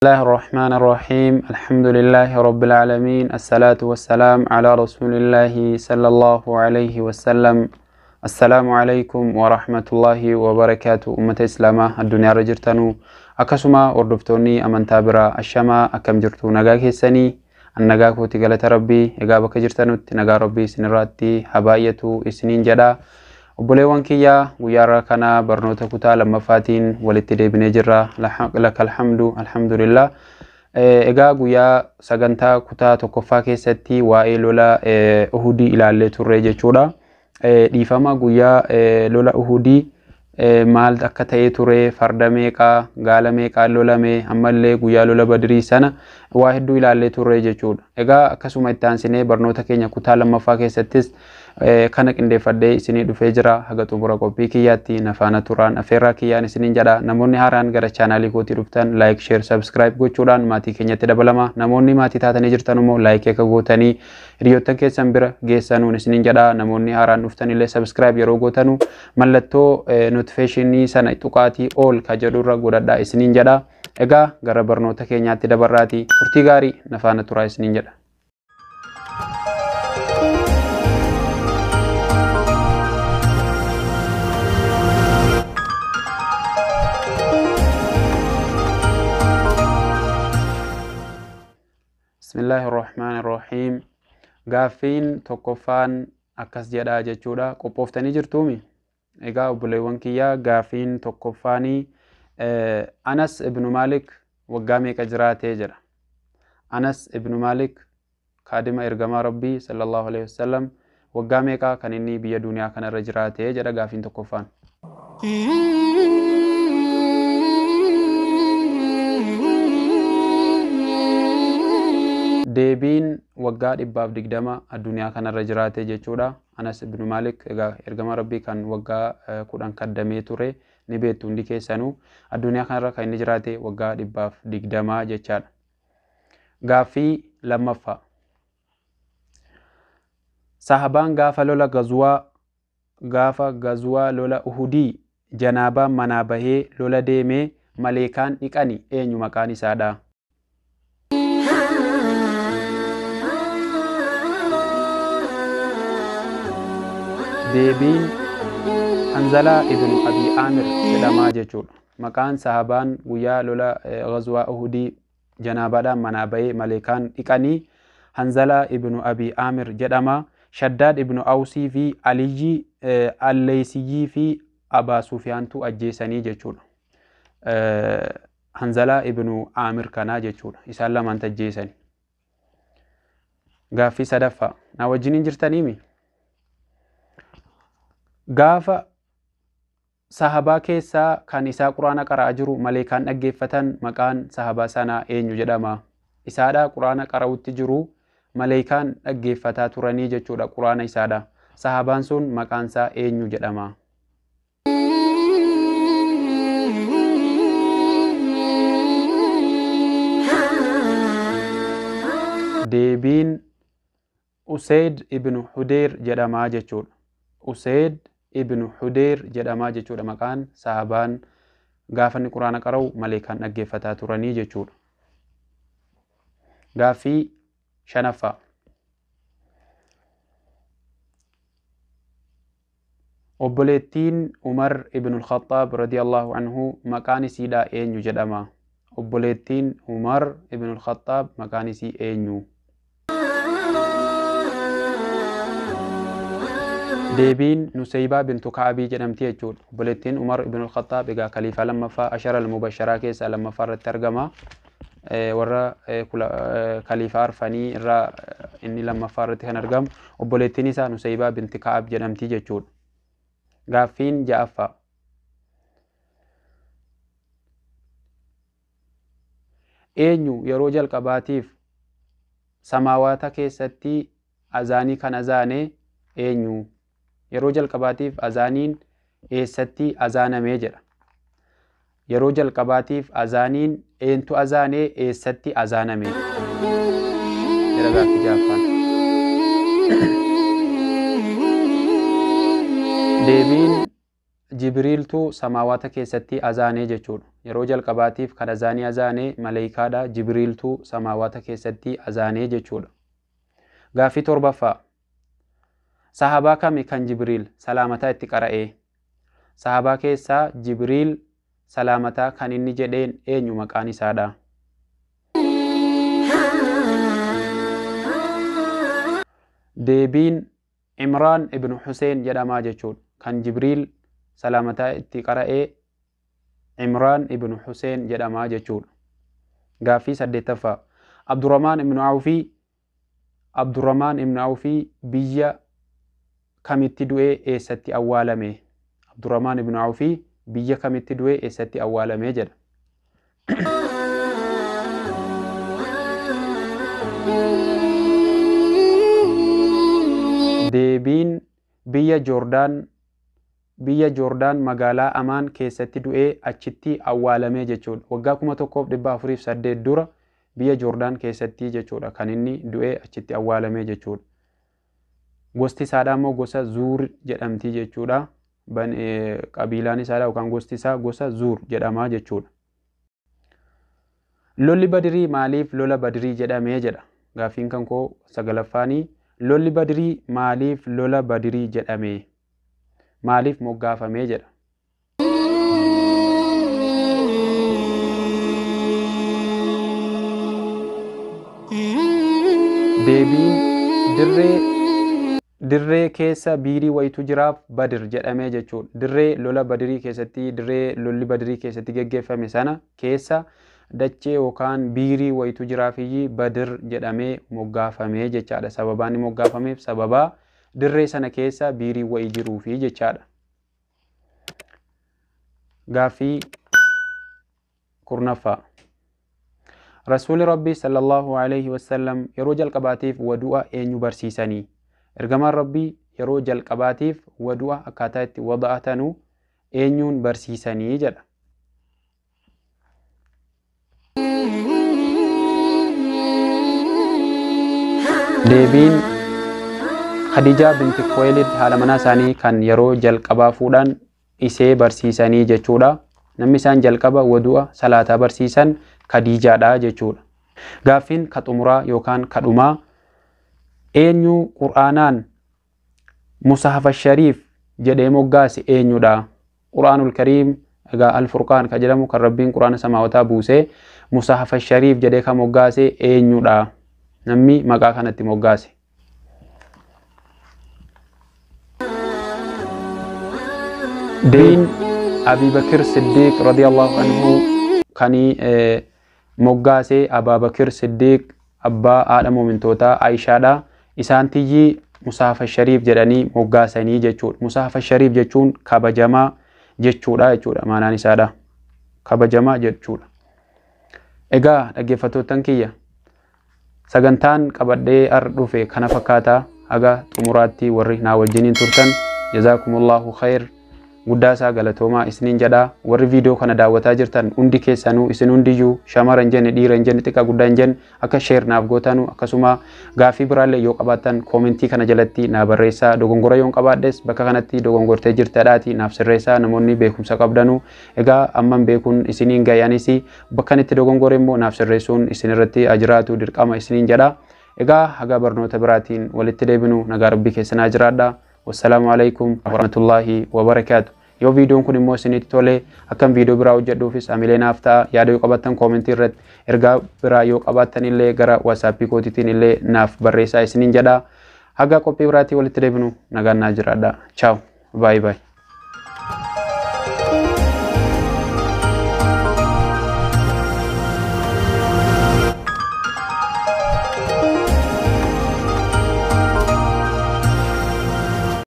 الله الرحمن الرحيم الحمد لله رب العالمين الصلاة والسلام على رسول الله صلى الله عليه وسلم. السلام عليكم ورحمة الله وبركاته. أمة إسلامة الدنيا رجرتنو أكسما وردفتوني أمن تابرا الشما أكم جرتو نغاك السني النغاك وتقالة ربي إغابك جرتنو تنغا ربي سنراتي حبايتو إسنين جدا وبليوان كيا ويارا كنا برنوتا كتا لما فاتين والاتدي بنجرة لك الحمد لله. إغا قويا سغنتا كتا تقفا كيستي وائي لولا أهودي إلى اللي تريجي چودا ديفاما قويا لولا أهودي مال أكتاي تري فرد ميكا غالا ميكا لولا مي أما اللي قويا لولا بدري سنة واحدو إلى اللي تريجي چودا إغا أكسوما التانسيني برنوتا كينيا كتا لما فا كيستيس kanak inde fadde isini dhufe jira haga xumura qophii kiyyaatti nafaana turaan afeerraa kiyyaan isinin jedha. Namoonni haaraan gara chaanaalii kootii dhuftan like share subscribe gochuudhaan maatii keenyatti dabalama. Namoonni maatii taatanii jirtan immoo like akka gootanii hiriyoottan keessan bira geessanuun isinin jedha. Namoonni haaraan dhuftan illee subscribe yeroo gootanu mallattoo notificationii sana tuqaatii all ka jedhurra godhadhaa isinin jedha. Egaa gara barnoota keenyaatti dabarraati turtii gaarii nafaana turaa isinin jedha. بسم الله الرحمن الرحيم. غافين توقفان أكس جدا جتشودا قبوفتني جرتومي إيقا أبوليوان كيا غافين توقفاني أنس ابن مالك وقامي كجراتي جرا. أنس ابن مالك خادم إرقما ربي صلى الله عليه وسلم وقامي كان إني بيا دنيا كان رجراتي جرا غافين توقفان. deebiin waggaa 120 addunyaa kanarra jiraate jechuudha. Anas ibn Malik ergama rabbii kan waggaa 10 kaddamee ture ni beektu hundi keessanuu. Addunyaa kanarra kan inni jiraate waggaa 120 jechaadha. Gaaffii lammaffaa. Sahabaan gaafa gazuwaa lola Uhudii janaabaan manaa bahee lola deemee maleekaan dhiqani eenyu maqaan isaadha? deebiin Hanzalaa ibn Abi Amir jedhamaa jechuudha. Maqaan sahabaan guyyaa lola ghazwaa Uhudii janaabaadhaan manaa bahee maleekaan dhiqanii Hanzalaa ibn Abi Amir jedhama. Shaddaad ibn Awsii fi Aliyyi Alleysiyii fi Abaa Sufiyaantu ajjeesanii jechuudha. Hanzalaa ibn Amir kanaa jechuudha. Isaan lamaan ajjeesanii. Gaaffii sadaffaa. Na wajjiniin jirtaniimi? Gaafa sahabaa keessaa kan isaa quraana qara'aa jiru maleekaan dhaggeeffatan maqaan sahabaa sanaa eenyu jedhama? Isaadha quraana qara'utti jiru maleekaan dhaggeeffataa turanii jechuudha quraana isaadha. Sahabaan sun maqaan isaa eenyu jedhama? deebiin Usayd ibn Hudayr jedhama jechuudha. Usayd ibn Hudayr jedhama jechuudha maqaan sahabaan gaafa inni quraana qara'u maleekaan dhaggeeffataa turanii jechuudha. Gaaffii shanaffaa. Obboleettiin Umar ibn al-Khattab radiyallahu anhu maqaan isiidha eenyu jedhama? Obboleettiin Umar ibn al-Khattab maqaan isii eenyu? deebiin Nusaybaa bintu Ka'abii jedhamti jechuudha. Obboleettiin Umar ibn al-Khattab egaa khaliifaa lammaffaa ashara al-mubasharaa keessaa lammaffaa irratti argama. Warra khaliifaa arfanii irraa inni lammaffaa irratti kan argamu. Obboleettiin isaa Nusaybaa binti Ka'ab jedhamti jechuudha. Gaaffiin ja'affaa. Eenyu yeroo jalqabaatiif samaawaata keessatti azaanii kan azaane eenyu? Yeroo jalqabaatiif azaaniin eessatti azaanamee jedha. Yeroo jalqabaatiif azaaniin eentu azaanee eessatti azaaname? Jedha gaaffii ja'affaan. deebiin jibriiltu samaawata keessatti azaanee jechuudha. Yeroo jalqabaatiif kan azaanii azaanee maleeyikaadha. Jibriiltu samaawata keessatti azaanee jechuudha. Gaaffii torbaffaa. Sahabaa kami kan Jibriil salaamataa itti qara'ee? Sahabaa keessaa Jibriil salaamataa kan inni jedheen eenyu maqaan isaadha? Deebiin Imraan ibn Huseen jedhamaa jechuudha. Kan Jibriil salaamataa itti qara'ee Imraan ibn Huseen jedhamaa jechuudha. Gaaffii saddeettaffaa. Abdurrahmaan ibn Awfii biyya kamitti du'ee eessatti awwaalame? Abdurrahmaan ibn Awfii biyya kamitti du'ee eessatti awwaalame jedha. Deebiin biyya Joordaan magaalaa Amaan keessatti du'ee achitti awwaalame jechuudha. Waggaa 1408 dura biyya Joordaan keessatti jechuudha kan inni du'ee achitti awwaalame jechuudha. Gosti isaadhaa immoo gosa Zuur jedhamti jechuudha. Qabiilaan isaadhaa yookaan gosti isaa gosa Zuur jedhamaa jechuudha. Lolli Badirii maaliif lola Badirii jedhamee jedha? Gaaffiin kan koo sagalaffaanii. Lolli Badirii maaliif lola Badirii jedhame? Maaliif moggaafamee jedha? Deebiin dirree keessa biirii wayitu jiraaf Badir jedhamee jechuudha. Dirree lola Badirii keessatti lolli Badirii keessatti geggeeffame sana keessa dachee yookaan biirii wayitu jiraafiyyi Badir jedhamee moggaafamee jechaadha. Sababaan inni moggaafameef sababaa dirree sana keessa biirii wayii jiruufi jechaadha. Gaaffii kurnaffaa. Rasuuli Rabbii sallallahu alaihi wasallam yeroo jalqabaatiif wadu'a eenyu barsiisanii? Ergamaan Rabbii yeroo jalqabaatiif wadu'a akkaataa itti wada'atanu eenyuun barsiisanii jedha. Deebiin Khadijaa binti Khuwaylid haadha manaa isaanii kan yeroo jalqabaa fuudhan isee barsiisanii jechuudha. Namni isaan jalqaba wadu'a salaataa barsiisan Khadijaadha jechuudha. Gaaffiin kaxumuraa yookaan kadhumaa eenyu Qur'aanaan Musaahafa Shariif jedhee moggaase eenyudha? Qur'aanul Kariim egaa Al-Furqaan kan jedhamu kan Rabbiin Qur'aana samaawataa buusee Musaahafa Shariif jedhee kan moggaase eenyudha? Namni maqaa kanatti moggaase. Deebiin Abii Bakir Siddiq radiyallahu anhu kani moggaase Abaa Bakir Siddiq abbaa haadha muumintootaa Aishaadha. Isaan tiyyi Musaahafa Shariif jedhanii moggaasanii jechuudha. Musaahafa Shariif jechuun kabajamaa jechuudha jechuudha. Maanaan isaadha. Kabajamaa jechuudha. Egaa dhaggeeffattoottan kiyya sagantaan qabadhee ar dhufe kana fakkaata. Haga xumuraatti warri naa wajjiniin turtan jazaakumullahu khair. Guddaasaa galatoomaa isiniin jedha. Warri viidiyoo kana daawwataa jirtan hundi keessanuu isin hundiyyuu shamaran jenne dhiiran jenne xiqqaa guddaan jenne akka sheer naaf gootanu akkasuma gaaffii biraallee yoo qabaattan koomentii kana jalatti naa barreessaa. Dogongora yoo qabaadhes bakka kanatti dogongortee jirtadhaati naaf sirreessaa. Namoonni beekumsa qabdanu egaa amman beekuun isiniin gayanis bakka itti dogongore immoo naaf sirreessuun isinirratti ajiraatu dirqama isiniin jedha. Egaa haga barnoota biraatiin walitti deebinu nagaa rabbii keessanaa jiraadha. Wassalamu alaikum warahmatullahi wabarakatuh. Yoo viidiyoon kun immoo isinitti tole akkam viidiyoo biraa hojjedhuufis amilee naaf ta'a. Yaada yoo qabaattan koomentii irratti ergaa biraa yoo qabaattan illee gara WhatsApp kootiitiin illee naaf barreessaa isiniin jedha. Haga qophii biraatii walitti deebinu nagaan naa jiraadha. Ciao. Bye bye.